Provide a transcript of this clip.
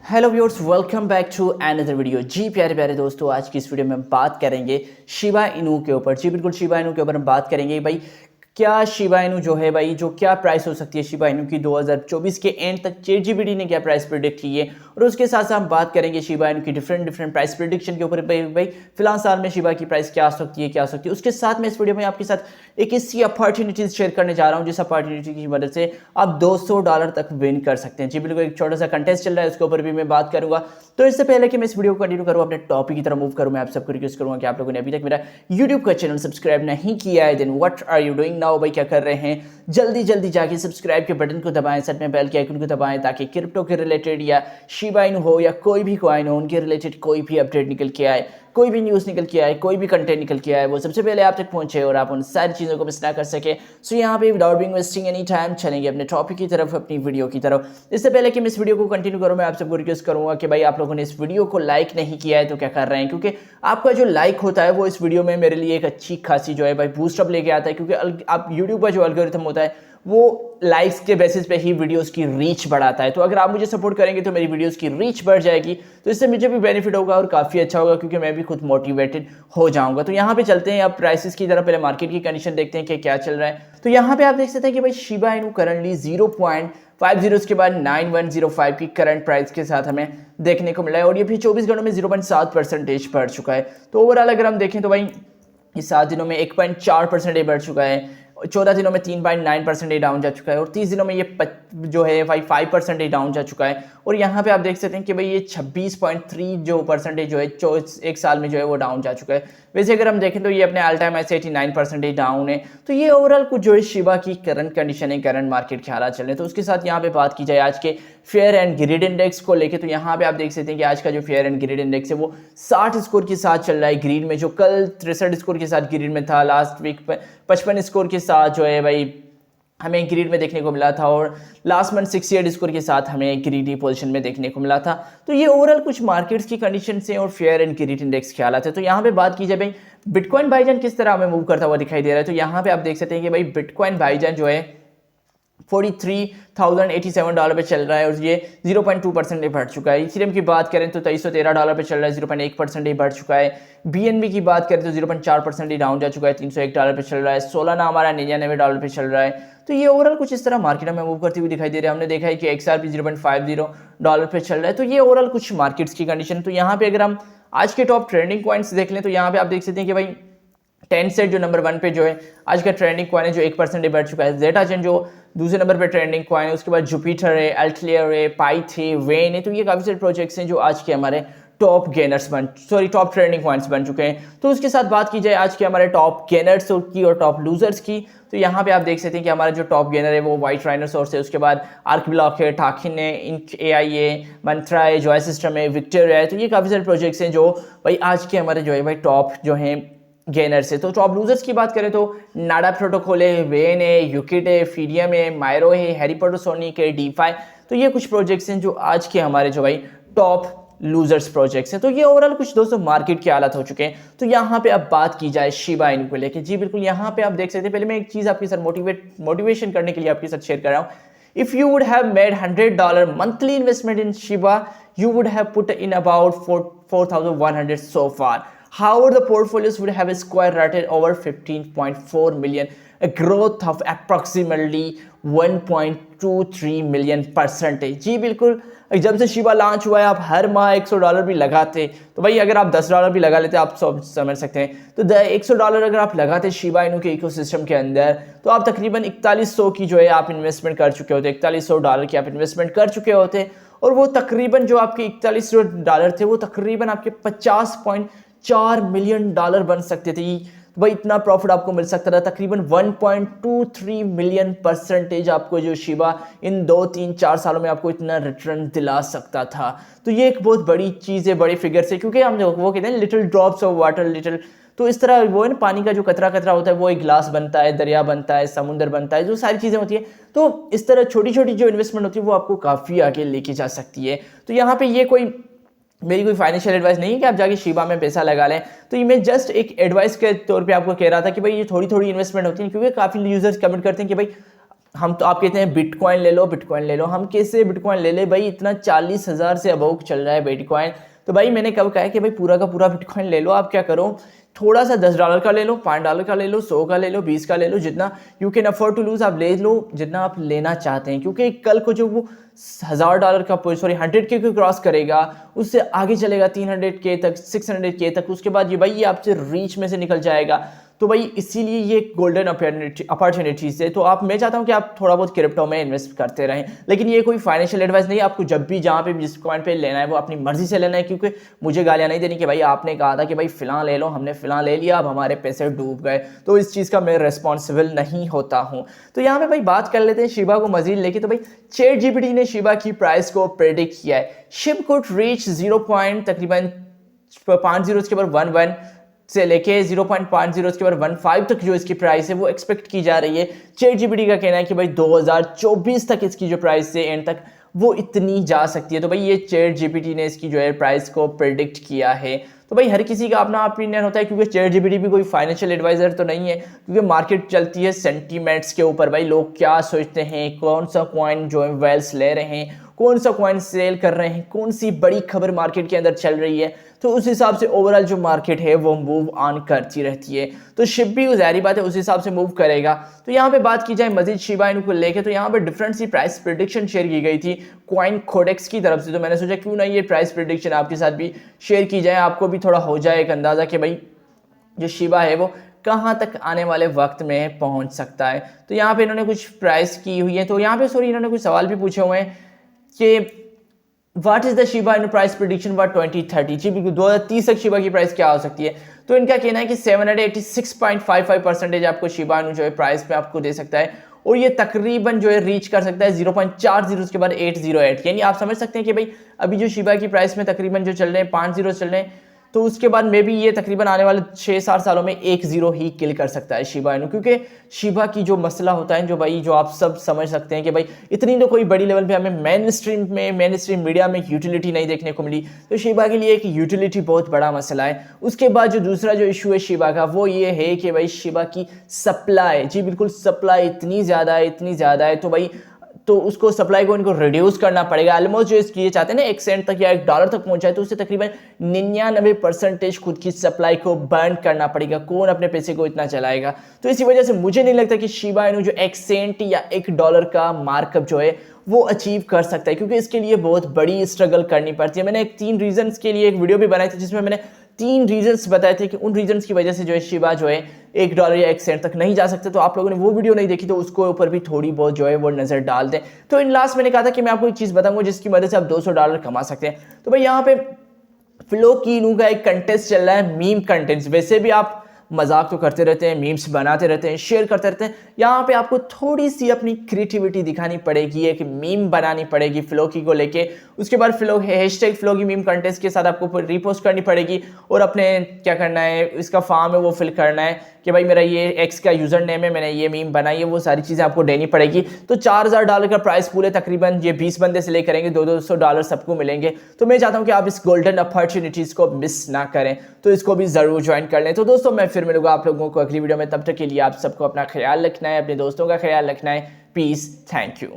Hello viewers, welcome back to another video. जी प्यारे प्यारे दोस्तों, आज की इस वीडियो में हम बात करेंगे शिबा इनू के ऊपर। जी बिल्कुल, शिबा इनू के ऊपर हम बात करेंगे भाई। क्या शिबा इनू जो है भाई, जो क्या प्राइस हो सकती है शिबा इनू की 2024 के एंड तक चैटजीपीटी ने क्या प्राइस प्रिडिक्ट की है, और उसके साथ साथ हम बात करेंगे शिबा इनू की डिफरेंट प्राइस प्रिडिक्शन के ऊपर। भाई फिलहाल साल में शिबा की प्राइस क्या आ सकती है, क्या आ सकती है। उसके साथ में इस वीडियो में आपके साथ एक ऐसी अपॉर्चुनिटीज शेयर करने जा रहा हूँ जिस अपॉर्चुनिटी की मदद से आप $200 तक विन कर सकते हैं। जी बिल्कुल, एक छोटा सा कंटेस्ट चल रहा है, उसके ऊपर भी मैं बात करूंगा। तो इससे पहले कि मैं इस वीडियो को कंटिन्यू करूँ, अपने टॉपिक की तरफ मूव करूँ, मैं आप सबको रिक्वेस्ट करूंगा कि आप लोगों ने अभी तक मेरा यूट्यूब का चैनल सब्सक्राइब नहीं किया है, then what are you doing now. भाई क्या कर रहे हैं, जल्दी जल्दी जाके सब्सक्राइब के बटन को दबाएं, साथ में बेल के आइकन को दबाएं, ताकि क्रिप्टो के रिलेटेड या शिबा इनू हो या कोई भी कॉइन हो, उनके रिलेटेड कोई भी अपडेट निकल के आए, कोई भी न्यूज़ निकल के आए, कोई भी कंटेंट निकल के आए, वो सबसे पहले आप तक पहुंचे और आप उन सारी चीज़ों को मिस ना कर सके। सो यहाँ पे without being wasting any time चलेंगे अपने टॉपिक की तरफ, अपनी वीडियो की तरफ। इससे पहले कि मैं इस वीडियो को कंटिन्यू करूँ, मैं आप सबको रिक्वेस्ट करूंगा कि भाई आप लोगों ने इस वीडियो को लाइक नहीं किया है तो क्या कर रहे हैं, क्योंकि आपका जो लाइक होता है वो इस वीडियो में मेरे लिए एक अच्छी खासी जो है भाई बूस्टअप लेके आता है। क्योंकि आप यूट्यूब का जो एल्गोरिथम होता है वो लाइक्स के बेसिस पे ही वीडियोस की रीच बढ़ाता है। तो अगर आप मुझे सपोर्ट करेंगे तो मेरी वीडियोस की रीच बढ़ जाएगी, तो इससे मुझे भी बेनिफिट होगा और काफ़ी अच्छा होगा, क्योंकि मैं भी खुद मोटिवेटेड हो जाऊंगा। तो यहाँ पे चलते हैं अब प्राइसेस की तरफ। पहले मार्केट की कंडीशन देखते हैं कि क्या चल रहा है। तो यहाँ पे आप देख सकते हैं कि भाई शिबा इनू करंटली 0.50 के बाद 9105 की करंट प्राइस के साथ हमें देखने को मिला है, और ये भी 24 घंटों में 0.7% बढ़ चुका है। तो ओवरऑल अगर हम देखें तो भाई इस 7 दिनों में 1.4% बढ़ चुका है, 14 दिनों में 3.9% डाउन जा चुका है, और 30 दिनों में ये जो है 5% डाउन जा चुका है। और यहाँ पे आप देख सकते हैं कि भाई ये 26.3 जो परसेंटेज जो है एक साल में जो है वो डाउन जा चुका है। वैसे अगर हम देखें तो ये अपने ऑल टाइम हाई से 89% डाउन है। तो ये ओवरऑल कुछ जो है शिबा की करंट कंडीशन है, करंट मार्केट के हालात चल रहे हैं। तो उसके साथ यहाँ पे बात की जाए आज के फेयर एंड ग्रिड इंडेक्स को लेके, तो यहाँ पे आप देख सकते हैं कि आज का जो फेयर एंड ग्रिड इंडेक्स है वो 60 स्कोर के साथ चल रहा है ग्रीन में, जो कल 63 स्कोर के साथ ग्रीन में था। लास्ट वीक 55 स्कोर के साथ जो है भाई हमें ग्रीड में देखने को मिला था, और लास्ट मंथ 68 स्कोर के साथ हमें ग्रीडी पोजीशन में देखने को मिला था। तो ये ओवरऑल कुछ मार्केट्स की कंडीशन से और फेयर एंड ग्रीड इंडेक्स के हालात है। तो यहाँ पे बात की जाए भाई बिटकॉइन भाईजान किस तरह हमें मूव करता हुआ दिखाई दे रहा है, तो यहाँ पे आप देख सकते हैं कि भाई बिटकॉइन भाईजान जो है $43,087 पे चल रहा है, और ये 0.2% बढ़ चुका है। इथेरियम की बात करें तो $2313 पे चल रहा है, 0.1% बढ़ चुका है। बीएनबी की बात करें तो 0.4% डाउन जा चुका है, $301 पे चल रहा है। सोलाना हमारा $99 पे चल रहा है। तो ये ओवरऑल कुछ इस तरह मार्केट में मूव करती हुई दिखाई दे रहा है। हमने देखा है कि XRP $0.50 पे चल रहा है। तो ये ओवरऑल कुछ मार्केट्स की कंडीशन। तो यहाँ पे अगर हम आज के टॉप ट्रेंडिंग पॉइंट्स देख लें, तो यहाँ पे आप देख सकते हैं कि भाई टेंसेंट जो नंबर 1 पे जो है आज का ट्रेंडिंग कॉइन है, जो 1% बढ़ चुका है। ज़ेटाचेन जो दूसरे नंबर पे ट्रेंडिंग कॉइन है, उसके बाद जुपिटर है, अल्टलियर है, पाइथ है, वेन है। तो ये काफ़ी सारे प्रोजेक्ट्स हैं जो आज के हमारे टॉप ट्रेंडिंग पॉइंट्स बन चुके हैं। तो उसके साथ बात की जाए आज के हमारे टॉप गेनर्स की और टॉप लूजर्स की, तो यहाँ पे आप देख सकते हैं कि हमारा जो टॉप गेनर है वो वाइट राइनोसॉर्स है, उसके बाद आर्क ब्लॉक है, ठाकिन है, इंक AI है, मंत्रा है, जॉय सिस्टम है, विक्टर है। तो ये काफ़ी सारे प्रोजेक्ट्स हैं जो भाई आज के हमारे जो है भाई टॉप जो हैं गेनर से। तो टॉप लूजर्स की बात करें तो नाडा प्रोटोकॉल है, वेन है, यूकिट है, फीडियम है, मायरो है, हैरीपोटोसोनिक है, डीफाई। तो ये कुछ प्रोजेक्ट्स हैं जो आज के हमारे जो भाई टॉप लूजर्स प्रोजेक्ट्स हैं। तो ये ओवरऑल कुछ दोस्तों मार्केट की हालत हो चुके हैं। तो यहाँ पे अब बात की जाए शिबा इनू को लेके। जी बिल्कुल, यहाँ पे आप देख सकते हैं, पहले मैं एक चीज़ आपके साथ मोटिवेशन करने के लिए आपके साथ शेयर कर रहा हूँ। If you would have made $100 monthly investment in Shiba, you would have put in about 4,100 so far. However, the portfolios would have skyrocketed over 15.4 million, a growth of approximately 1.23 million percentage. जी बिल्कुल, जब से Shiba launch हुआ है आप हर माह $100 भी लगाते, तो भाई अगर आप $10 भी लगा लेते आप सब समझ सकते हैं। तो $100 अगर आप लगाते शिबा इनू के इकोसिस्टम के अंदर, तो आप तकरीबन 4100 की जो है आप इन्वेस्टमेंट कर चुके होते, $4100 की आप इन्वेस्टमेंट कर चुके होते, और वो तकरीबन जो आपके $4100 थे वो तकरीबन आपके $50.4 मिलियन बन सकते थे। तो भाई इतना प्रॉफिट आपको मिल सकता था, तकरीबन 1.23 मिलियन परसेंटेज आपको जो शिबा इन 2-3-4 सालों में आपको इतना रिटर्न दिला सकता था। तो ये एक बहुत बड़ी चीज़ है, बड़ी फिगर से, क्योंकि हम वो कहते हैं little drops of water little, तो इस तरह वो है ना, पानी का जो कतरा कतरा होता है वो एक गिलास बनता है, दरिया बनता है, समुंदर बनता है, जो सारी चीज़ें होती है। तो इस तरह छोटी छोटी जो इन्वेस्टमेंट होती है वो आपको काफ़ी आगे लेके जा सकती है। तो यहाँ पे ये मेरी कोई फाइनेंशियल एडवाइस नहीं है कि आप जाके शिबा में पैसा लगा लें। तो ये मैं जस्ट एक एडवाइस के तौर पे आपको कह रहा था कि भाई ये थोड़ी थोड़ी इन्वेस्टमेंट होती है, क्योंकि काफ़ी यूजर्स कमेंट करते हैं कि भाई हम तो आप कहते हैं बिटकॉइन ले लो, बिटकॉइन ले लो, हम कैसे बिटकॉइन ले ले भाई, इतना 40,000 से अबव चल रहा है बिटकॉइन। तो भाई मैंने कब कहा है कि भाई पूरा का पूरा बिटकॉइन ले लो, आप क्या करो थोड़ा सा $10 का ले लो, $5 का ले लो, 100 का ले लो, 20 का ले लो, जितना you can afford to lose आप ले लो, जितना आप लेना चाहते हैं, क्योंकि कल को जो वो $1,000 का 100K को क्रॉस करेगा, उससे आगे चलेगा 300K तक, 600K तक, उसके बाद ये भाई ये आपसे रीच में से निकल जाएगा। तो भाई इसीलिए ये गोल्डन अपॉर्चुनिटीज है। तो मैं चाहता हूँ कि आप थोड़ा बहुत क्रिप्टो में इन्वेस्ट करते रहें, लेकिन ये कोई फाइनेंशियल एडवाइस नहीं है। आपको जब भी जहाँ पे जिस कॉइन पे लेना है वो अपनी मर्जी से लेना है, क्योंकि मुझे गालियाँ नहीं देनी कि भाई आपने कहा था कि भाई फिलहाल ले लो, हमने फिलहाल ले लिया, अब हमारे पैसे डूब गए, तो इस चीज़ का मैं रिस्पॉन्सिबल नहीं होता हूँ। तो यहाँ पे भाई बात कर लेते हैं शिबा को मजीद लेके। तो भाई ChatGPT ने शिबा की प्राइस को प्रेडिक्ट किया है, शिप कुड रीच 0 तकरीबन 50 के बाद 11 से लेके 0.50 के बाद 15 तक जो इसकी प्राइस है वो एक्सपेक्ट की जा रही है। ChatGPT का कहना है कि भाई 2024 तक इसकी जो प्राइस है एंड तक वो इतनी जा सकती है। तो भाई ये ChatGPT ने इसकी जो है प्राइस को प्रेडिक्ट किया है। तो भाई हर किसी का अपना ओपिनियन होता है, क्योंकि ChatGPT भी कोई फाइनेंशियल एडवाइजर तो नहीं है, क्योंकि मार्केट चलती है सेंटीमेंट्स के ऊपर। भाई लोग क्या सोचते हैं, कौन सा कॉइन जो है वेल्स ले रहे हैं, कौन सा कॉइन सेल कर रहे हैं, कौन सी बड़ी खबर मार्केट के अंदर चल रही है, तो उस हिसाब से ओवरऑल जो मार्केट है वो मूव ऑन करती रहती है। तो शिप भी ज़ाहिर बात है उस हिसाब से मूव करेगा। तो यहाँ पे बात की जाए मजीद शिबा इनू को लेके, तो यहाँ पे डिफरेंट सी प्राइस प्रेडिक्शन शेयर की गई थी कॉइन कोडेक्स की तरफ से। तो मैंने सोचा क्यों ना ये प्राइस प्रेडिक्शन आपके साथ भी शेयर की जाए, आपको भी थोड़ा हो जाए एक अंदाज़ा कि भाई जो शिबा है वो कहाँ तक आने वाले वक्त में पहुँच सकता है। तो यहाँ पे इन्होंने कुछ प्राइस की हुई है। तो यहाँ पे इन्होंने कुछ सवाल भी पूछे हुए हैं कि what is the Shiba Inu price prediction for 2030, जी बिल्कुल 2030 तक शिबा की प्राइस क्या हो सकती है। तो इनका कहना है कि 786.55% आपको शिबा इनू जो है प्राइस पे आपको दे सकता है, और ये तकरीबन जो है रीच कर सकता है 0.40 के बाद 808। यानी आप समझ सकते हैं कि भाई अभी जो शिबा की प्राइस में तकरीबन जो चल रहे हैं 5 जीरो चल रहे हैं, तो उसके बाद मे भी ये तकरीबन आने वाले 6-7 सालों में 1 0 ही किल कर सकता है शिबा इनू। क्योंकि शिबा की जो मसला होता है जो आप सब समझ सकते हैं कि भाई इतनी तो कोई बड़ी लेवल पे हमें मेन स्ट्रीम मीडिया में यूटिलिटी नहीं देखने को मिली। तो शिबा के लिए एक यूटिलिटी बहुत बड़ा मसला है। उसके बाद जो दूसरा जो इशू है शिबा का वो ये है कि भाई शिबा की सप्लाई, जी बिल्कुल सप्लाई इतनी ज़्यादा है, तो उसको सप्लाई को इनको रिड्यूस करना पड़ेगा। ऑलमोस्ट जो ये चाहते हैं ना 1 सेंट तक या $1 तक पहुंचाए, तो उससे तकरीबन 99% खुद की सप्लाई को बर्न करना पड़ेगा। कौन अपने पैसे को इतना चलाएगा? तो इसी वजह से मुझे नहीं लगता कि शिबा इनू जो 1 सेंट या $1 का मार्कअप जो है वो अचीव कर सकता है, क्योंकि इसके लिए बहुत बड़ी स्ट्रगल करनी पड़ती है। मैंने 3 रीजंस के लिए एक वीडियो भी बनाई थी, जिसमें मैंने 3 रीजंस बताए थे कि उन रीजंस की वजह से जो है शिबा जो है $1 या 1 सेंट तक नहीं जा सकते। तो आप लोगों ने वो वीडियो नहीं देखी तो उसको ऊपर भी थोड़ी बहुत जो है वो नज़र डाल दें। तो इन लास्ट मैंने कहा था कि मैं आपको एक चीज़ बताऊंगा जिसकी मदद से आप $200 कमा सकते हैं। तो भाई यहाँ पे फ्लोकीनू का एक कंटेस्ट चल रहा है, मीम कंटेस्ट। वैसे भी आप मजाक तो करते रहते हैं, मीम्स बनाते रहते हैं, शेयर करते रहते हैं, यहाँ पे आपको थोड़ी सी अपनी क्रिएटिविटी दिखानी पड़ेगी, एक मीम बनानी पड़ेगी फ्लोकी को लेके। उसके बाद हैशटैग फ्लोकी मीम कंटेस्ट के साथ आपको रीपोस्ट करनी पड़ेगी, और अपने क्या करना है, इसका फॉर्म है वो फिल करना है कि भाई मेरा ये एक्स का यूजर नेम है, मैंने ये मीम बनाई है, वो सारी चीज़ें आपको देनी पड़ेगी। तो $4000 का प्राइस पूल है, तकरीबन ये 20 बंदे से ले करेंगे, $200 सबको मिलेंगे। तो मैं चाहता हूँ कि आप इस गोल्डन अपॉर्चुनिटीज़ को मिस ना करें, तो इसको भी ज़रूर ज्वाइन कर लें। तो दोस्तों मैं फिर मिलूंगा आप लोगों को अगली वीडियो में, तब तक के लिए आप सबको अपना ख्याल रखना है, अपने दोस्तों का ख्याल रखना है। Peace, thank you.